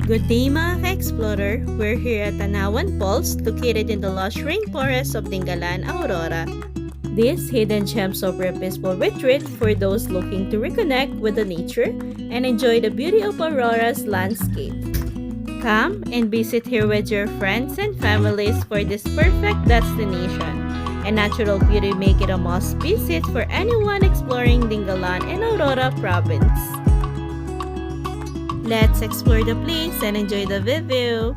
Good day mga ka-explorer! We're here at Tanawan Falls, located in the lush rainforest of Dingalan, Aurora. This hidden gem of a peaceful retreat for those looking to reconnect with the nature and enjoy the beauty of Aurora's landscape. Come and visit here with your friends and families for this perfect destination. And natural beauty make it a must visit for anyone exploring Dingalan and Aurora province. Let's explore the place and enjoy the view.